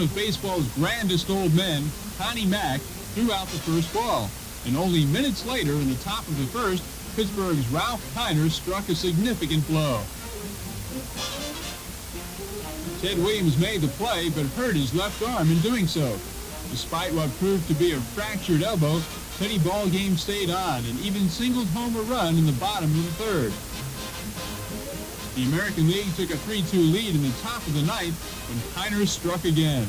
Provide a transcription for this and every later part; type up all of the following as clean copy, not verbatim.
of baseball's grandest old men, Connie Mack, threw out the first ball. And only minutes later, in the top of the first, Pittsburgh's Ralph Kiner struck a significant blow. Ted Williams made the play, but hurt his left arm in doing so. Despite what proved to be a fractured elbow, Teddy ball game stayed on and even singled home a run in the bottom of the third. The American League took a 3-2 lead in the top of the ninth when Kiner struck again.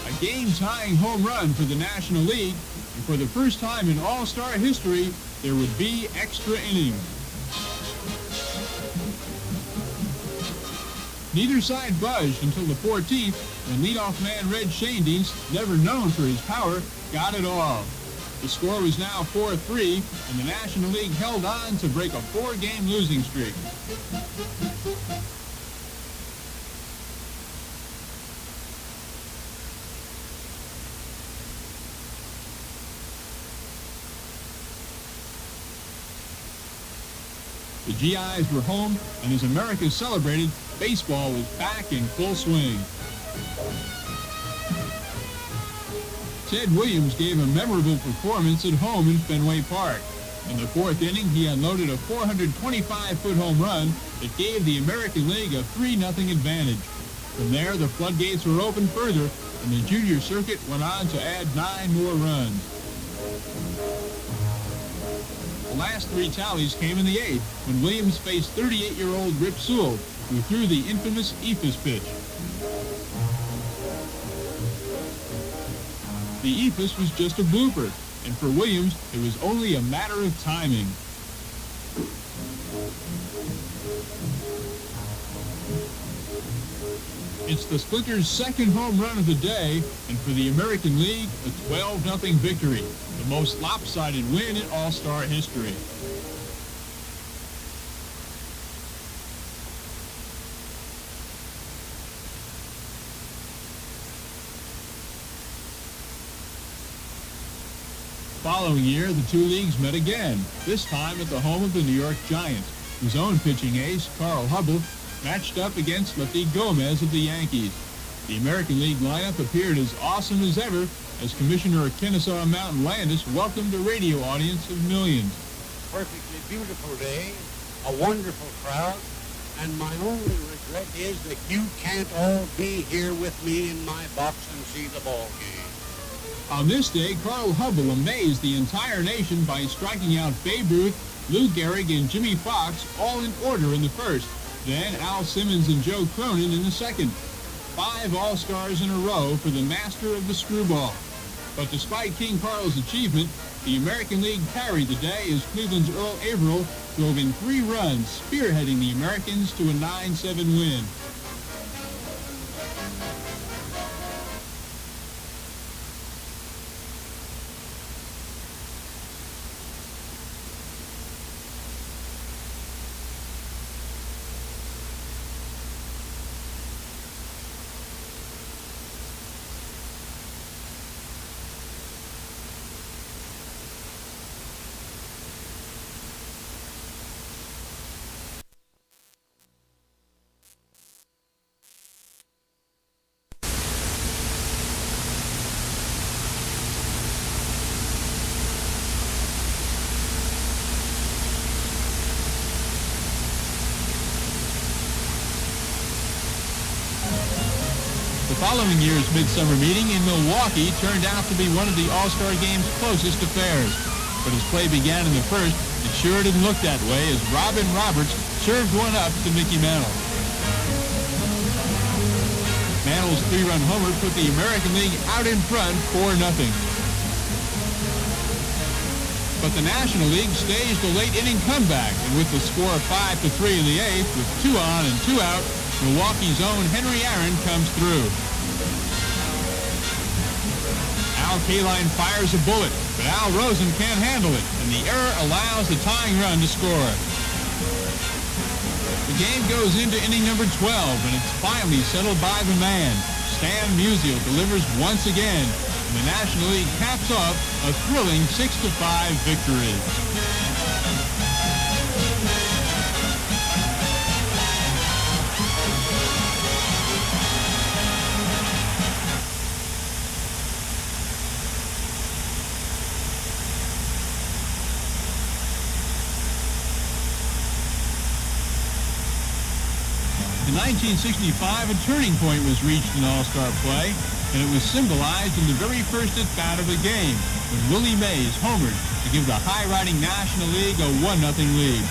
A game-tying home run for the National League, and for the first time in All-Star history, there would be extra innings. Neither side budged until the 14th, when leadoff man Red Schoendienst, never known for his power, got it all. The score was now 4-3, and the National League held on to break a 4-game losing streak. The GIs were home, and as America celebrated, baseball was back in full swing. Ted Williams gave a memorable performance at home in Fenway Park. In the fourth inning, he unloaded a 425-foot home run that gave the American League a 3-0 advantage. From there, the floodgates were opened further, and the junior circuit went on to add 9 more runs. The last 3 tallies came in the 8th, when Williams faced 38-year-old Rip Sewell, who threw the infamous eephus pitch. The eephus was just a blooper, and for Williams, it was only a matter of timing. It's the Splinters' second home run of the day, and for the American League, a 12-0 victory, the most lopsided win in All-Star history. The following year, the two leagues met again, this time at the home of the New York Giants, whose own pitching ace, Carl Hubbell, matched up against Lefty Gomez of the Yankees. The American League lineup appeared as awesome as ever as Commissioner Kennesaw Mountain Landis welcomed a radio audience of millions. Perfectly beautiful day, a wonderful crowd, and my only regret is that you can't all be here with me in my box and see the ball game. On this day, Carl Hubbell amazed the entire nation by striking out Babe Ruth, Lou Gehrig, and Jimmy Fox all in order in the first, then Al Simmons and Joe Cronin in the second. 5 All-Stars in a row for the master of the screwball. But despite King Carl's achievement, the American League carried the day as Cleveland's Earl Averill drove in 3 runs, spearheading the Americans to a 9-7 win. The following year's midsummer meeting in Milwaukee turned out to be one of the All-Star Game's closest affairs. But as play began in the first, it sure didn't look that way as Robin Roberts served one up to Mickey Mantle. Mantle's 3-run homer put the American League out in front 4-0. But the National League staged a late inning comeback, and with the score 5-3 in the 8th, with 2 on and 2 out, Milwaukee's own Henry Aaron comes through. Al Kaline fires a bullet, but Al Rosen can't handle it, and the error allows the tying run to score. The game goes into inning number 12, and it's finally settled by the man. Stan Musial delivers once again, and the National League caps off a thrilling 6-5 victory. In 1965, a turning point was reached in All-Star play, and it was symbolized in the very first at-bat of the game when Willie Mays homered to give the high-riding National League a 1-0 lead.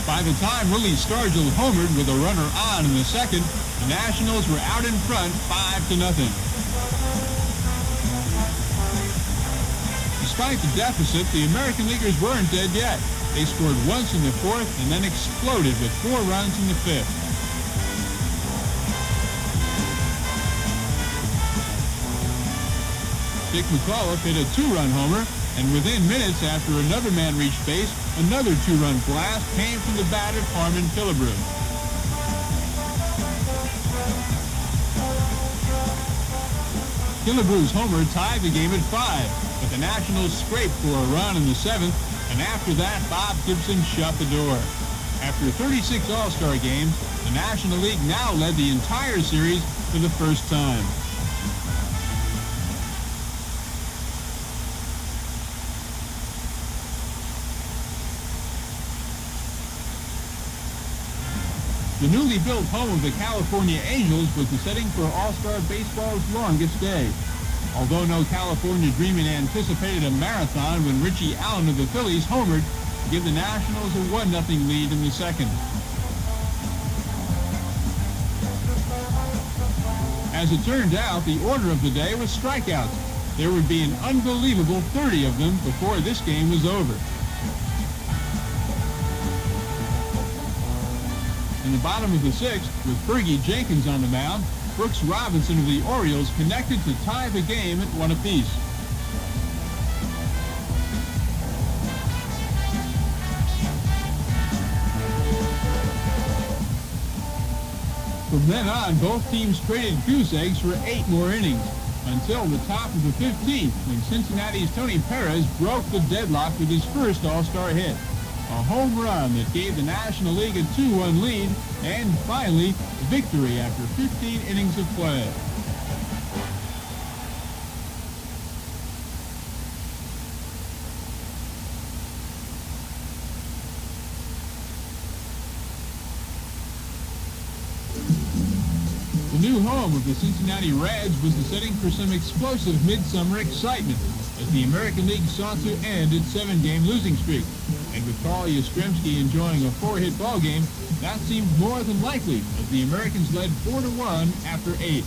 By the time Willie Stargell homered with a runner on in the second, the Nationals were out in front 5-0. Despite the deficit, the American Leaguers weren't dead yet. They scored once in the fourth and then exploded with 4 runs in the fifth. Dick McAuliffe hit a 2-run homer, and within minutes after another man reached base, another 2-run blast came from the bat of Harmon Killebrew. Killebrew's homer tied the game at 5, but the Nationals scraped for a run in the seventh, and after that, Bob Gibson shut the door. After 36 All-Star games, the National League now led the entire series for the first time. The newly built home of the California Angels was the setting for All-Star Baseball's longest day. Although no California Dreamin' anticipated a marathon when Richie Allen of the Phillies homered to give the Nationals a 1-0 lead in the second. As it turned out, the order of the day was strikeouts. There would be an unbelievable 30 of them before this game was over. In the bottom of the sixth, with Fergie Jenkins on the mound, Brooks Robinson of the Orioles connected to tie the game at 1 apiece. From then on, both teams traded goose eggs for 8 more innings, until the top of the 15th, when Cincinnati's Tony Perez broke the deadlock with his first All-Star hit. A home run that gave the National League a 2-1 lead, and finally, victory after 15 innings of play. The new home of the Cincinnati Reds was the setting for some explosive midsummer excitement as the American League sought to end its 7-game losing streak. And with Carl Yastrzemski enjoying a 4-hit ballgame, that seemed more than likely as the Americans led 4-1 after 8.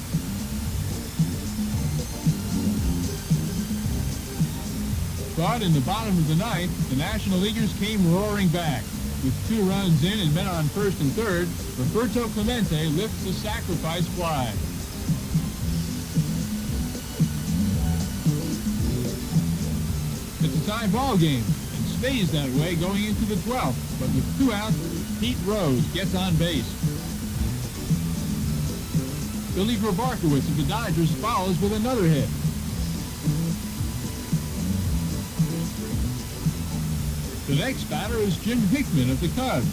But in the bottom of the ninth, the National Leaguers came roaring back. With 2 runs in and men on first and third, Roberto Clemente lifts the sacrifice fly. It's a tie ball game and stays that way going into the 12th, but with 2 outs, Pete Rose gets on base. Billy Grabarkowitz of the Dodgers follows with another hit. The next batter is Jim Hickman of the Cubs.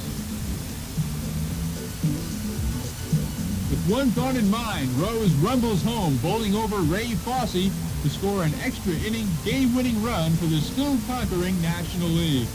With one thought in mind, Rose rumbles home, bowling over Ray Fosse to score an extra inning, game-winning run for the still conquering National League.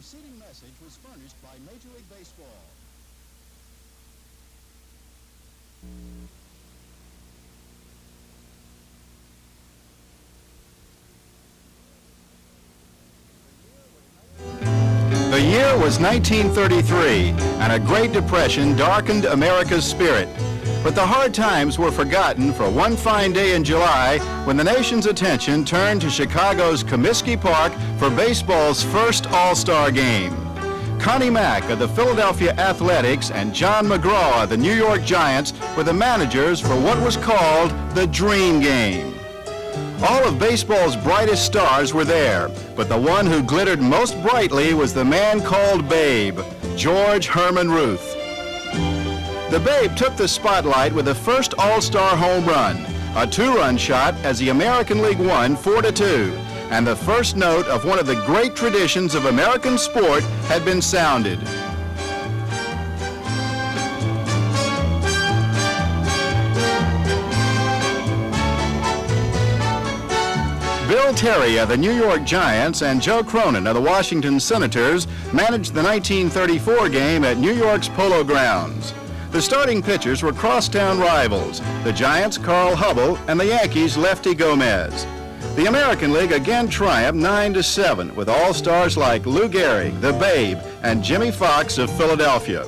preceding message was furnished by Major League Baseball. The year was 1933, and a Great Depression darkened America's spirit. But the hard times were forgotten for one fine day in July when the nation's attention turned to Chicago's Comiskey Park for baseball's first All-Star game. Connie Mack of the Philadelphia Athletics and John McGraw of the New York Giants were the managers for what was called the Dream Game. All of baseball's brightest stars were there, but the one who glittered most brightly was the man called Babe, George Herman Ruth. The Babe took the spotlight with the first All-Star home run, a two-run shot as the American League won 4-2, and the first note of one of the great traditions of American sport had been sounded. Bill Terry of the New York Giants and Joe Cronin of the Washington Senators managed the 1934 game at New York's Polo Grounds. The starting pitchers were crosstown rivals, the Giants' Carl Hubble and the Yankees' Lefty Gomez. The American League again triumphed 9-7 with all-stars like Lou Gehrig, the Babe, and Jimmy Fox of Philadelphia.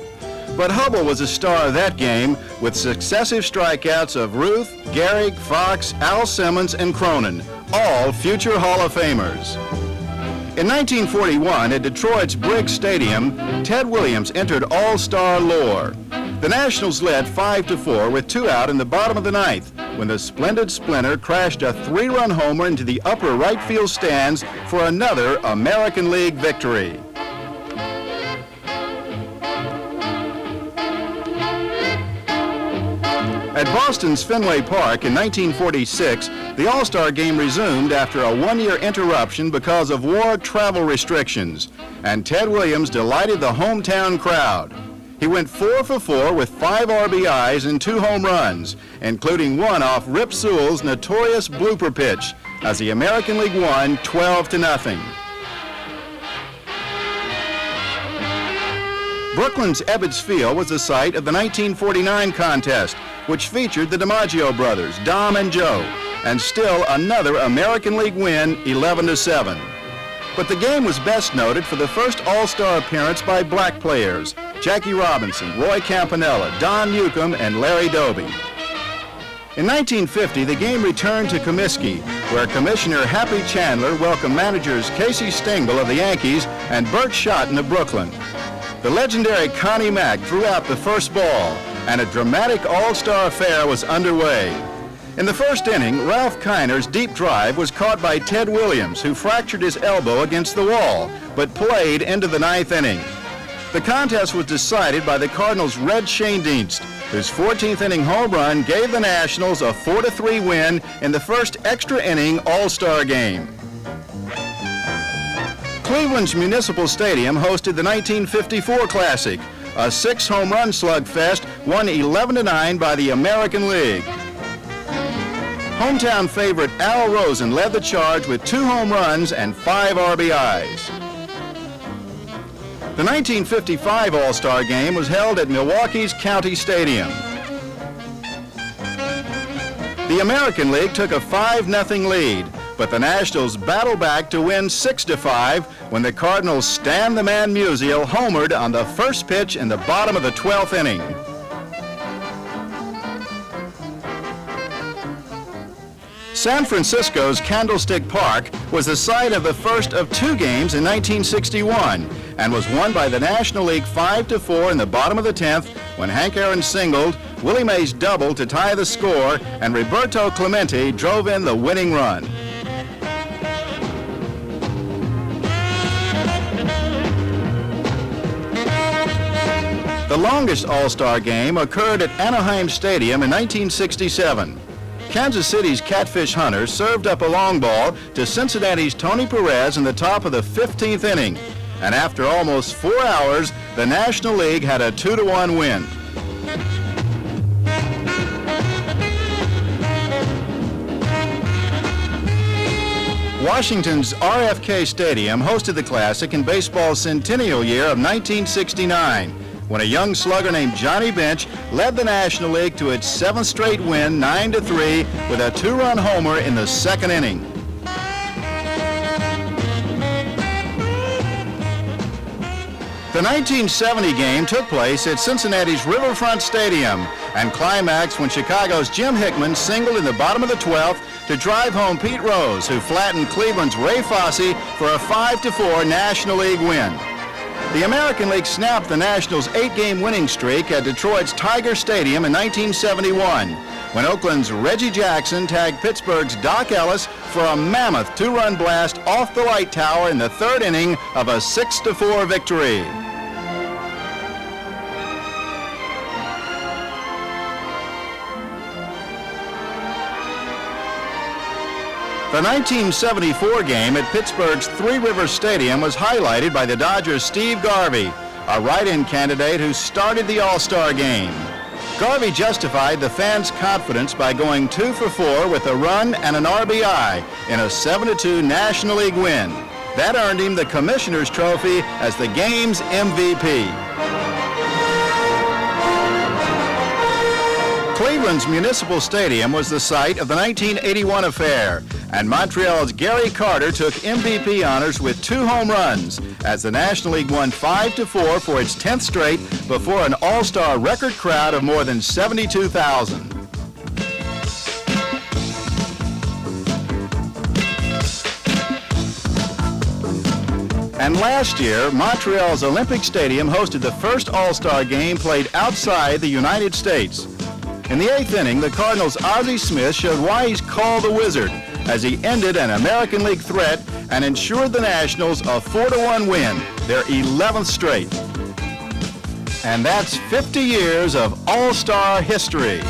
But Hubble was a star of that game with successive strikeouts of Ruth, Gehrig, Fox, Al Simmons, and Cronin, all future Hall of Famers. In 1941, at Detroit's Briggs Stadium, Ted Williams entered All-Star lore. The Nationals led 5-4 with 2 out in the bottom of the ninth when the splendid Splinter crashed a 3-run homer into the upper right field stands for another American League victory. At Boston's Fenway Park in 1946, the All-Star game resumed after a one-year interruption because of war travel restrictions, and Ted Williams delighted the hometown crowd. He went 4 for 4 with 5 RBIs and 2 home runs, including one off Rip Sewell's notorious blooper pitch, as the American League won 12-0. Brooklyn's Ebbets Field was the site of the 1949 contest, which featured the DiMaggio brothers, Dom and Joe, and still another American League win, 11-7. But the game was best noted for the first All-Star appearance by black players, Jackie Robinson, Roy Campanella, Don Newcomb, and Larry Doby. In 1950, the game returned to Comiskey, where Commissioner Happy Chandler welcomed managers Casey Stengel of the Yankees and Bert Schotten of Brooklyn. The legendary Connie Mack drew out the first ball, and a dramatic All-Star affair was underway. In the first inning, Ralph Kiner's deep drive was caught by Ted Williams, who fractured his elbow against the wall, but played into the ninth inning. The contest was decided by the Cardinals' Red Schoendienst, whose 14th inning home run gave the Nationals a 4-3 win in the first extra inning All-Star game. Cleveland's Municipal Stadium hosted the 1954 Classic, a 6-home run slugfest won 11-9 by the American League. Hometown favorite Al Rosen led the charge with 2 home runs and 5 RBIs. The 1955 All-Star Game was held at Milwaukee's County Stadium. The American League took a 5-0 lead, but the Nationals battled back to win 6-5 when the Cardinals' Stan the Man Musial homered on the first pitch in the bottom of the 12th inning. San Francisco's Candlestick Park was the site of the first of 2 games in 1961 and was won by the National League 5-4 in the bottom of the 10th when Hank Aaron singled, Willie Mays doubled to tie the score, and Roberto Clemente drove in the winning run. The longest All-Star game occurred at Anaheim Stadium in 1967. Kansas City's Catfish Hunters served up a long ball to Cincinnati's Tony Perez in the top of the 15th inning. And after almost 4 hours, the National League had a 2-1 win. Washington's RFK Stadium hosted the Classic in baseball's centennial year of 1969, when a young slugger named Johnny Bench led the National League to its 7th straight win, 9-3, with a 2-run homer in the 2nd inning. The 1970 game took place at Cincinnati's Riverfront Stadium and climaxed when Chicago's Jim Hickman singled in the bottom of the 12th to drive home Pete Rose, who flattened Cleveland's Ray Fosse for a 5-4 National League win. The American League snapped the Nationals' 8-game winning streak at Detroit's Tiger Stadium in 1971, when Oakland's Reggie Jackson tagged Pittsburgh's Doc Ellis for a mammoth 2-run blast off the light tower in the 3rd inning of a 6-4 victory. The 1974 game at Pittsburgh's Three Rivers Stadium was highlighted by the Dodgers' Steve Garvey, a write-in candidate who started the All-Star game. Garvey justified the fans' confidence by going 2 for 4 with a run and an RBI in a 7-2 National League win. That earned him the Commissioner's Trophy as the game's MVP. Cleveland's Municipal Stadium was the site of the 1981 affair, and Montreal's Gary Carter took MVP honors with 2 home runs as the National League won 5-4 for its 10th straight before an all-star record crowd of more than 72,000. And last year, Montreal's Olympic Stadium hosted the first All-Star game played outside the United States. In the 8th inning, the Cardinals' Ozzie Smith showed why he's called the Wizard, as he ended an American League threat and ensured the Nationals a 4-1 win, their 11th straight. And that's 50 years of All-Star history.